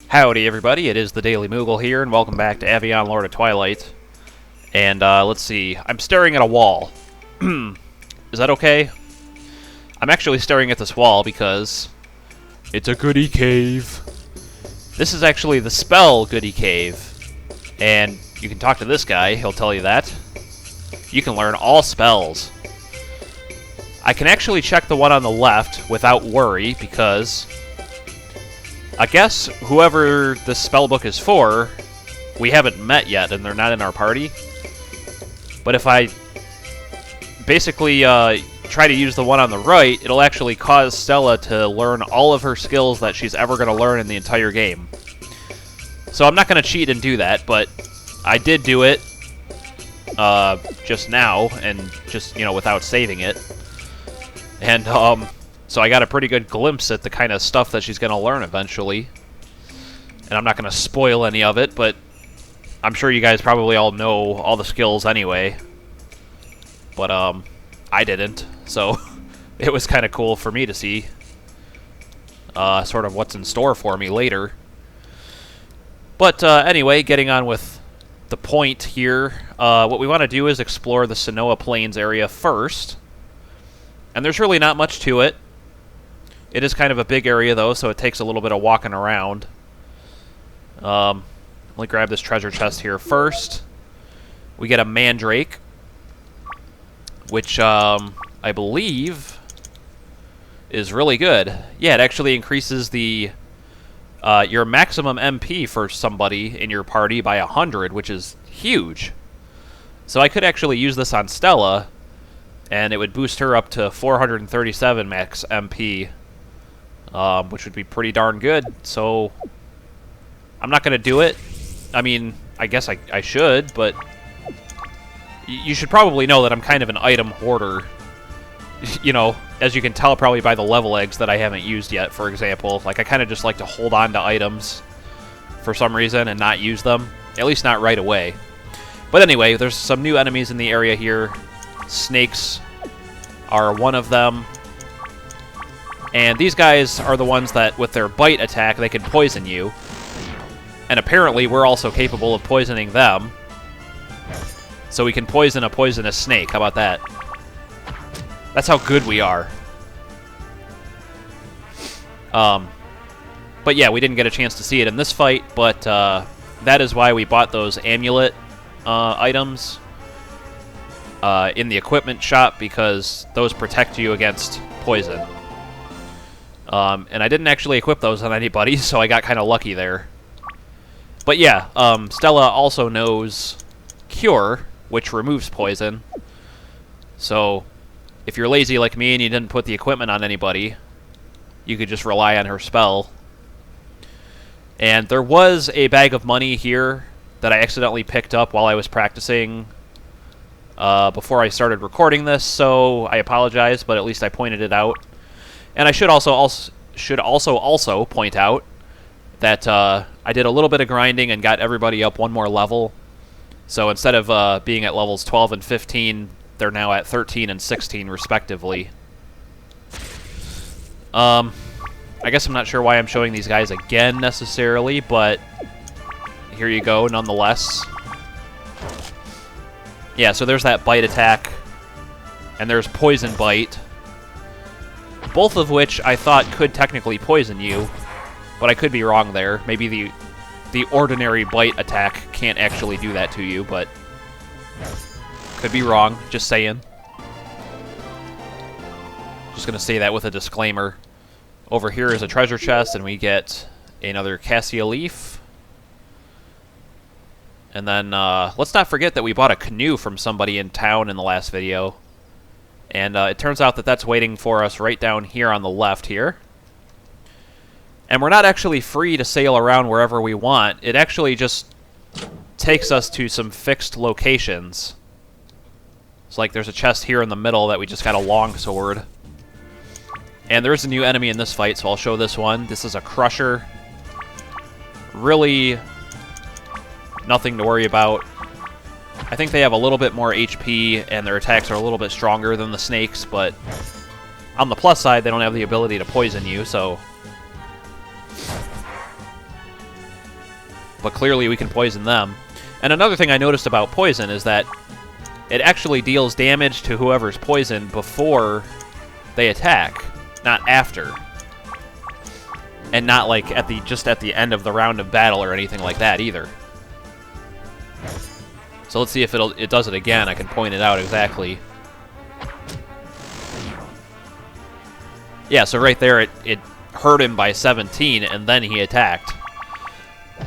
Howdy everybody, it is the Daily Moogle here, and welcome back to Aveyond, Lord of Twilight. And, let's see, I'm staring at a wall. Is that okay? I'm actually staring at this wall because it's a goody cave. This is actually the spell goody cave. And you can talk to this guy, he'll tell you that. You can learn all spells. I can actually check the one on the left without worry because I guess whoever this spellbook is for, we haven't met yet, and they're not in our party. But if I basically try to use the one on the right, it'll actually cause Stella to learn all of her skills that she's ever going to learn in the entire game. So I'm not going to cheat and do that, but I did do it just now, and just, you know, without saving it. And, so I got a pretty good glimpse at the kind of stuff that she's going to learn eventually. And I'm not going to spoil any of it, but I'm sure you guys probably all know all the skills anyway. But, I didn't, so it was kind of cool for me to see sort of what's in store for me later. But, anyway, getting on with the point here, what we want to do is explore the Sinoa Plains area first. And there's really not much to it. It is kind of a big area, though, so it takes a little bit of walking around. Let me grab this treasure chest here first. We get a mandrake, which I believe is really good. Yeah, it actually increases the your maximum MP for somebody in your party by 100, which is huge. So I could actually use this on Stella, and it would boost her up to 437 max MP. Which would be pretty darn good, so I'm not going to do it. I mean, I guess I should, but you should probably know that I'm kind of an item hoarder. You know, as you can tell probably by the level eggs that I haven't used yet, for example. Like, I kind of just like to hold on to items for some reason and not use them, at least not right away. But anyway, there's some new enemies in the area here. Snakes are one of them. And these guys are the ones that, with their bite attack, they can poison you. And apparently, we're also capable of poisoning them. So we can poison a poisonous snake. How about that? That's how good we are. But yeah, we didn't get a chance to see it in this fight, but that is why we bought those amulet items in the equipment shop, because those protect you against poison. And I didn't actually equip those on anybody, so I got kind of lucky there. But yeah, Stella also knows Cure, which removes poison. So if you're lazy like me and you didn't put the equipment on anybody, you could just rely on her spell. And there was a bag of money here that I accidentally picked up while I was practicing before I started recording this, so I apologize, but at least I pointed it out. And I should also point out that I did a little bit of grinding and got everybody up one more level. So instead of being at levels 12 and 15, they're now at 13 and 16 respectively. I guess I'm not sure why I'm showing these guys again necessarily, but here you go nonetheless. Yeah, so there's that bite attack, and there's poison bite. Both of which I thought could technically poison you, but I could be wrong there. Maybe the ordinary bite attack can't actually do that to you, but could be wrong, just saying. Just gonna say that with a disclaimer. Over here is a treasure chest, and we get another cassia leaf. And then, let's not forget that we bought a canoe from somebody in town in the last video. And it turns out that that's waiting for us right down here on the left here. And we're not actually free to sail around wherever we want. It actually just takes us to some fixed locations. It's like there's a chest here in the middle that we just got a long sword. And there is a new enemy in this fight, so I'll show this one. This is a crusher. Really nothing to worry about. I think they have a little bit more HP, and their attacks are a little bit stronger than the snakes, but on the plus side, they don't have the ability to poison you, so but clearly we can poison them. And another thing I noticed about poison is that it actually deals damage to whoever's poisoned before they attack, not after. And not like just at the end of the round of battle or anything like that either. So let's see if it does it again. I can point it out exactly. Yeah, so right there it hurt him by 17, and then he attacked.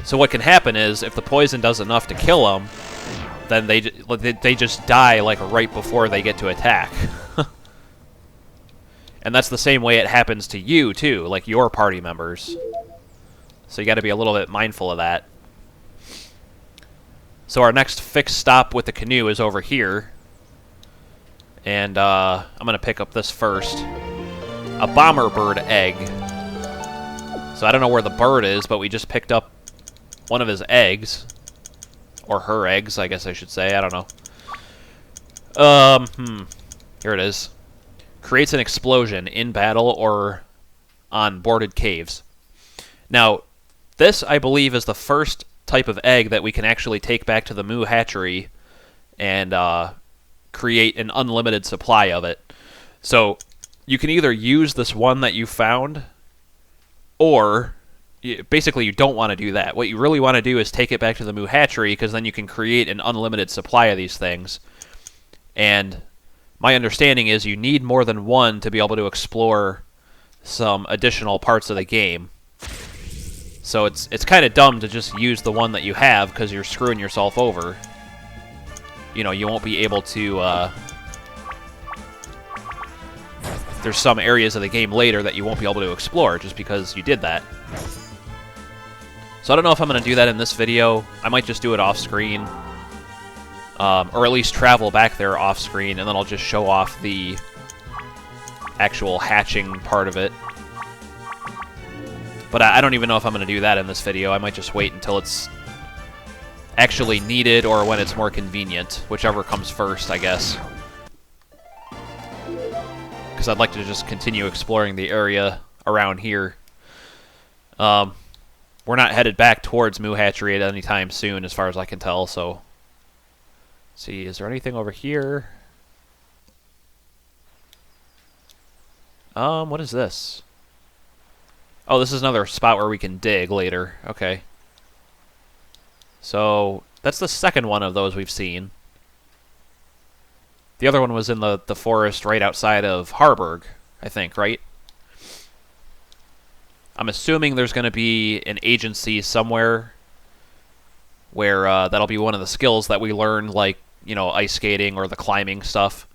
So what can happen is, if the poison does enough to kill him, then they just die like right before they get to attack. And that's the same way it happens to you, too, like your party members. So you got to be a little bit mindful of that. So our next fixed stop with the canoe is over here. And I'm going to pick up this first. A bomber bird egg. So I don't know where the bird is, but we just picked up one of his eggs. Or her eggs, I guess I should say. I don't know. Here it is. Creates an explosion in battle or on boarded caves. Now, this, I believe, is the first type of egg that we can actually take back to the Moo hatchery and create an unlimited supply of it. So, you can either use this one that you found, or basically you don't want to do that. What you really want to do is take it back to the Moo hatchery, because then you can create an unlimited supply of these things. And my understanding is you need more than one to be able to explore some additional parts of the game. So it's kind of dumb to just use the one that you have, because you're screwing yourself over. You know, you won't be able to... there's some areas of the game later that you won't be able to explore just because you did that. So I don't know if I'm going to do that in this video. I might just do it off-screen. Or at least travel back there off-screen, and then I'll just show off the actual hatching part of it. But I don't even know if I'm going to do that in this video. I might just wait until it's actually needed or when it's more convenient. Whichever comes first, I guess. Because I'd like to just continue exploring the area around here. We're not headed back towards Moo Hatchery at any time soon, as far as I can tell, so... Let's see, is there anything over here? What is this? Oh, this is another spot where we can dig later. Okay. So, that's the second one of those we've seen. The other one was in the forest right outside of Harburg, I think, right? I'm assuming there's going to be an agency somewhere where that'll be one of the skills that we learn, like, you know, ice skating or the climbing stuff.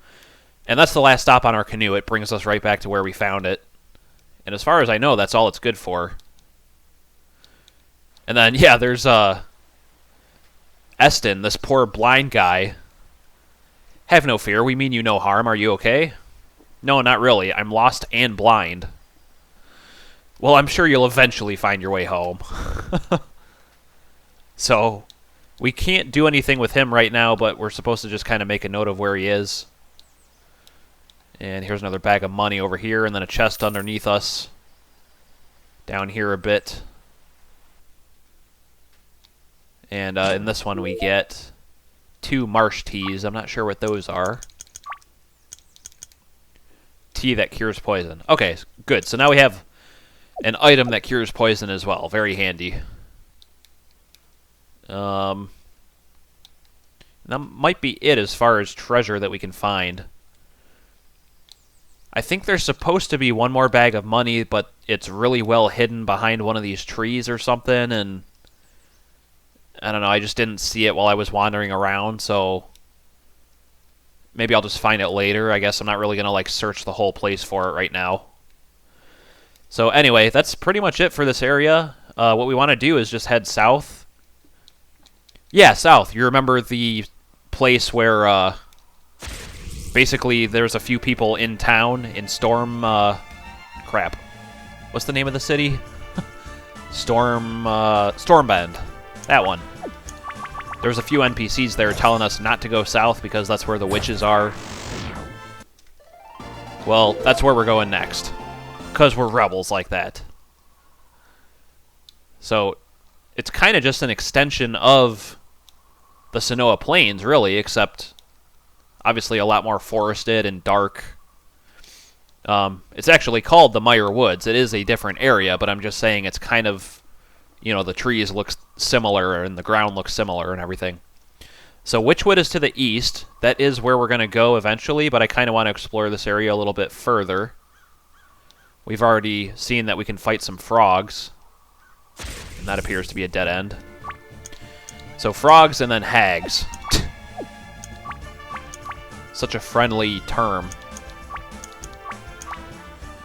And that's the last stop on our canoe. It brings us right back to where we found it. And as far as I know, that's all it's good for. And then, yeah, there's Eston, this poor blind guy. Have no fear, we mean you no harm. Are you okay? No, not really. I'm lost and blind. Well, I'm sure you'll eventually find your way home. So, we can't do anything with him right now, but we're supposed to just kind of make a note of where he is. And here's another bag of money over here, and then a chest underneath us. Down here a bit. And in this one we get 2 marsh teas. I'm not sure what those are. Tea that cures poison. Okay, good. So now we have an item that cures poison as well. Very handy. That might be it as far as treasure that we can find. I think there's supposed to be one more bag of money, but it's really well hidden behind one of these trees or something, and I don't know, I just didn't see it while I was wandering around, so maybe I'll just find it later. I guess I'm not really going to like search the whole place for it right now. So anyway, that's pretty much it for this area. What we want to do is just head south. Yeah, south. You remember the place where basically there's a few people in town in crap. What's the name of the city? Stormbend. That one. There's a few NPCs there telling us not to go south because that's where the witches are. Well, that's where we're going next. Because we're rebels like that. So, it's kind of just an extension of the Sinoa Plains, really, except obviously a lot more forested and dark. It's actually called the Meyer Woods. It is a different area, but I'm just saying it's kind of, you know, the trees look similar and the ground looks similar and everything. So Witchwood is to the east. That is where we're going to go eventually, but I kind of want to explore this area a little bit further. We've already seen that we can fight some frogs. And that appears to be a dead end. So frogs and then hags. Such a friendly term.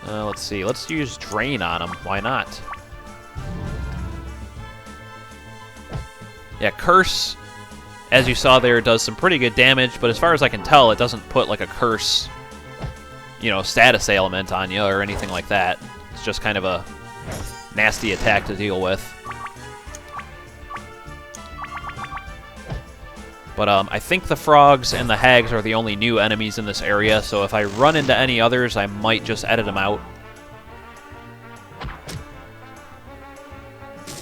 Let's see. Let's use Drain on them. Why not? Yeah, Curse, as you saw there, does some pretty good damage, but as far as I can tell, it doesn't put like a Curse, you know, status ailment on you or anything like that. It's just kind of a nasty attack to deal with. But I think the frogs and the hags are the only new enemies in this area, so if I run into any others, I might just edit them out.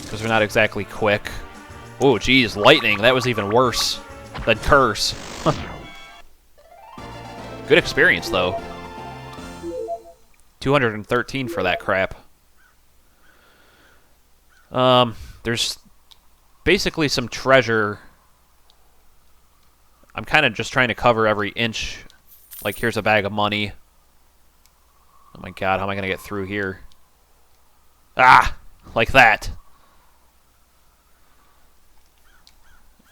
Because they're not exactly quick. Oh, geez, lightning. That was even worse than Curse. Good experience, though. 213 for that crap. There's basically some treasure. I'm kind of just trying to cover every inch. Like, here's a bag of money. Oh my god, how am I going to get through here? Ah! Like that.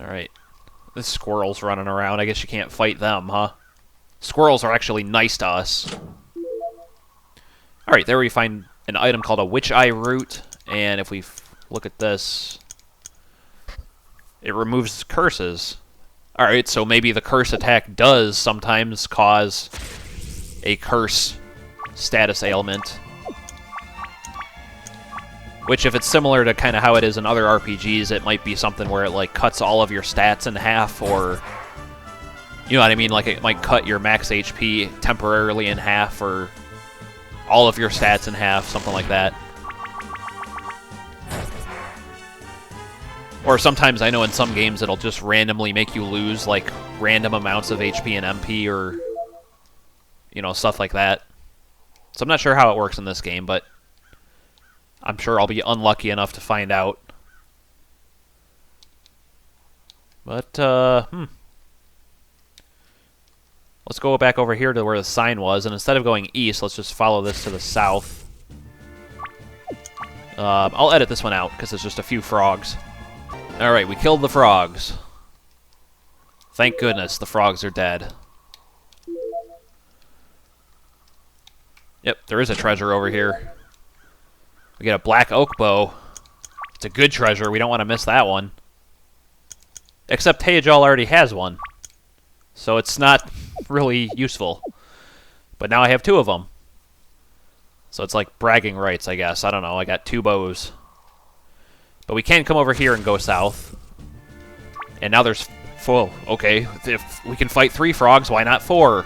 Alright. This squirrel's running around. I guess you can't fight them, huh? Squirrels are actually nice to us. Alright, there we find an item called a Witch Eye Root. And if we look at this, it removes curses. Alright, so maybe the curse attack does sometimes cause a curse status ailment. Which, if it's similar to kind of how it is in other RPGs, it might be something where it, like, cuts all of your stats in half, or... You know what I mean? Like, it might cut your max HP temporarily in half, or all of your stats in half, something like that. Or sometimes I know in some games it'll just randomly make you lose, like, random amounts of HP and MP, or, you know, stuff like that. So I'm not sure how it works in this game, but I'm sure I'll be unlucky enough to find out. But, let's go back over here to where the sign was, and instead of going east, let's just follow this to the south. I'll edit this one out, because it's just a few frogs. Alright, we killed the frogs. Thank goodness the frogs are dead. Yep, there is a treasure over here. We get a black oak bow. It's a good treasure. We don't want to miss that one. Except Teojal already has one. So it's not really useful. But now I have two of them. So it's like bragging rights, I guess. I don't know. I got two bows. But we can come over here and go south. And now there's... Whoa, okay. If we can fight 3 frogs, why not 4?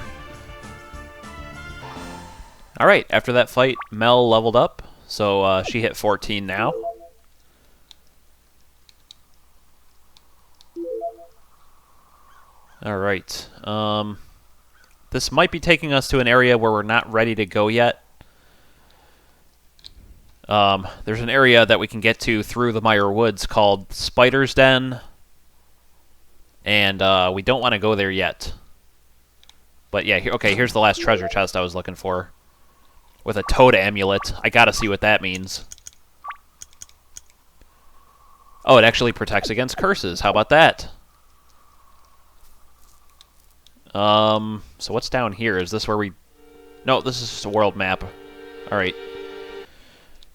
Alright, after that fight, Mel leveled up. So she hit 14 now. Alright. This might be taking us to an area where we're not ready to go yet. There's an area that we can get to through the Mire Woods called Spider's Den. And we don't want to go there yet. But yeah, okay, here's the last treasure chest I was looking for. With a toad amulet. I gotta see what that means. Oh, it actually protects against curses. How about that? So what's down here? Is this where we... No, this is just a world map. Alright.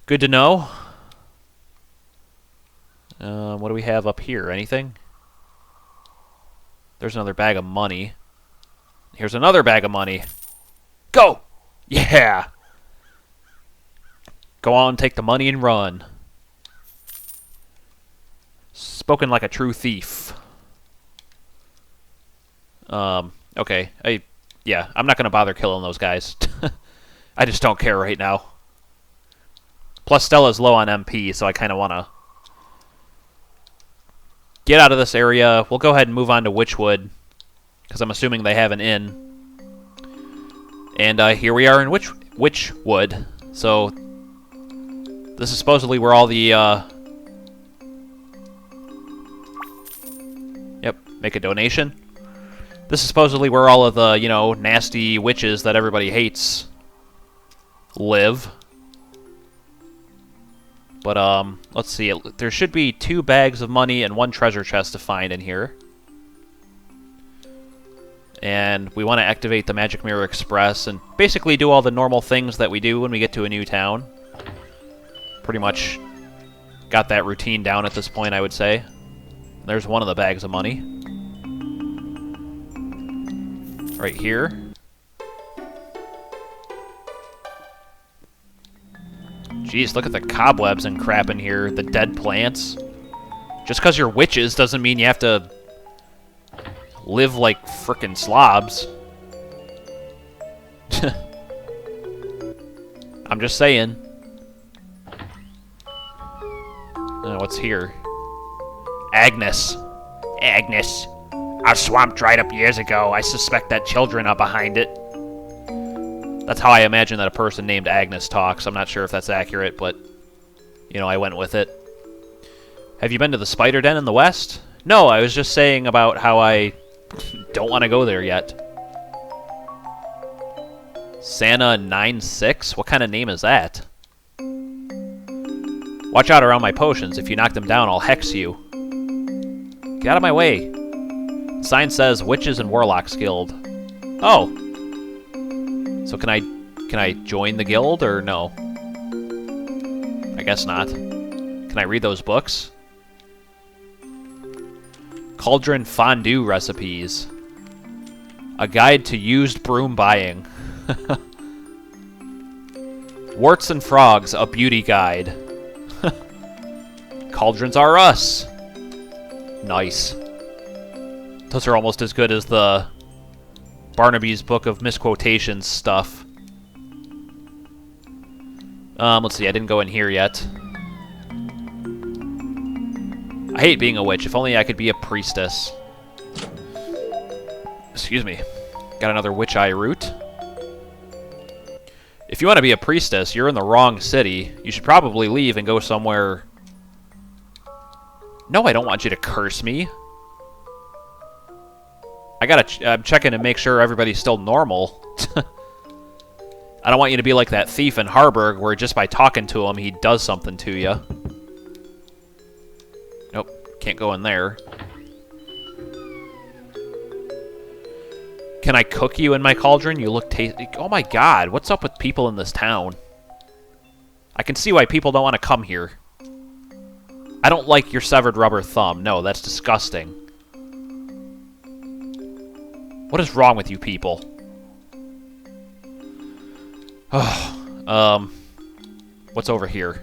Good to know. What do we have up here? Anything? There's another bag of money. Here's another bag of money. Go! Yeah! Go on, take the money and run. Spoken like a true thief. Okay. Yeah, I'm not going to bother killing those guys. I just don't care right now. Plus, Stella's low on MP, so I kind of want to get out of this area. We'll go ahead and move on to Witchwood, because I'm assuming they have an inn. And here we are in Witchwood. So this is supposedly where all the... Yep, make a donation. This is supposedly where all of the, you know, nasty witches that everybody hates live. But, let's see. There should be 2 bags of money and 1 treasure chest to find in here. And we want to activate the Magic Mirror Express and basically do all the normal things that we do when we get to a new town. Pretty much got that routine down at this point, I would say. There's 1 of the bags of money. Right here. Jeez, look at the cobwebs and crap in here. The dead plants. Just because you're witches doesn't mean you have to live like frickin' slobs. I'm just saying. What's here? Agnes. Agnes. Our swamp dried up years ago. I suspect that children are behind it. That's how I imagine that a person named Agnes talks. I'm not sure if that's accurate, but, you know, I went with it. Have you been to the spider den in the west? No, I was just saying about how I don't want to go there yet. Santa 96? What kind of name is that? Watch out around my potions. If you knock them down, I'll hex you. Get out of my way. The sign says Witches and Warlocks Guild. Oh. So can I join the guild or no? I guess not. Can I read those books? Cauldron fondue recipes. A guide to used broom buying. Warts and Frogs, a beauty guide. Cauldrons are us. Nice. Those are almost as good as the Barnaby's Book of Misquotations stuff. Let's see, I didn't go in here yet. I hate being a witch. If only I could be a priestess. Excuse me. Got another witch eye root. If you want to be a priestess, you're in the wrong city. You should probably leave and go somewhere... No, I don't want you to curse me. I'm checking to make sure everybody's still normal. I don't want you to be like that thief in Harburg, where just by talking to him, he does something to you. Nope, can't go in there. Can I cook you in my cauldron? You look tasty. Oh my god, what's up with people in this town? I can see why people don't want to come here. I don't like your severed rubber thumb. No, that's disgusting. What is wrong with you people? What's over here?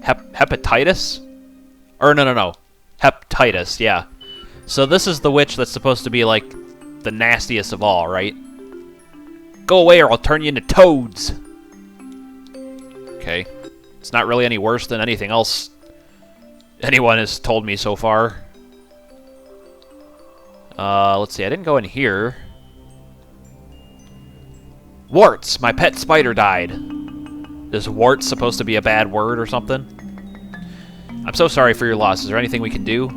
Hepatitis? Or no. Hepatitis, yeah. So this is the witch that's supposed to be, like, the nastiest of all, right? Go away or I'll turn you into toads! Okay. It's not really any worse than anything else anyone has told me so far. Let's see, I didn't go in here. Warts! My pet spider died. Is warts supposed to be a bad word or something? I'm so sorry for your loss. Is there anything we can do?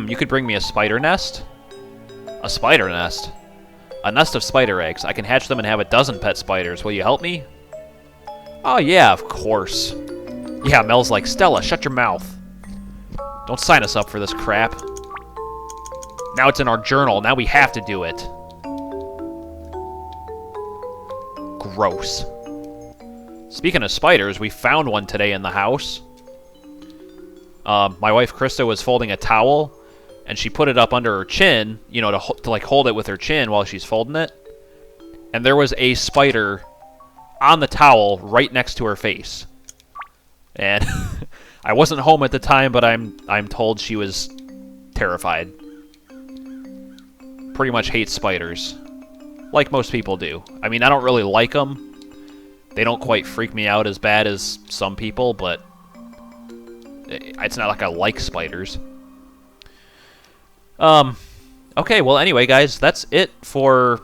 You could bring me a spider nest? A spider nest? A nest of spider eggs. I can hatch them and have a dozen pet spiders. Will you help me? Oh yeah, of course. Yeah, Mel's like, Stella, shut your mouth. Don't sign us up for this crap. Now it's in our journal. Now we have to do it. Gross. Speaking of spiders, we found one today in the house. My wife Krista was folding a towel, and she put it up under her chin, you know, to like hold it with her chin while she's folding it. And there was a spider on the towel right next to her face. And I wasn't home at the time, but I'm told she was terrified. Pretty much hates spiders. Like most people do. I mean, I don't really like them. They don't quite freak me out as bad as some people, but It's not like I like spiders. Okay, well, anyway, guys, that's it for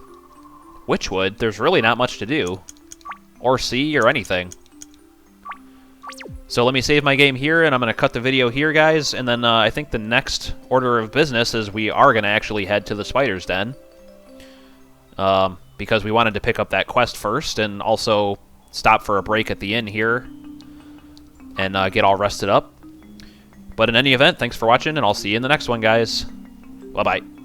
Witchwood. There's really not much to do. Or see, or anything. So let me save my game here, and I'm going to cut the video here, guys. And then I think the next order of business is we are going to actually head to the Spider's Den. Because we wanted to pick up that quest first, and also stop for a break at the inn here. And get all rested up. But in any event, thanks for watching, and I'll see you in the next one, guys. Bye-bye.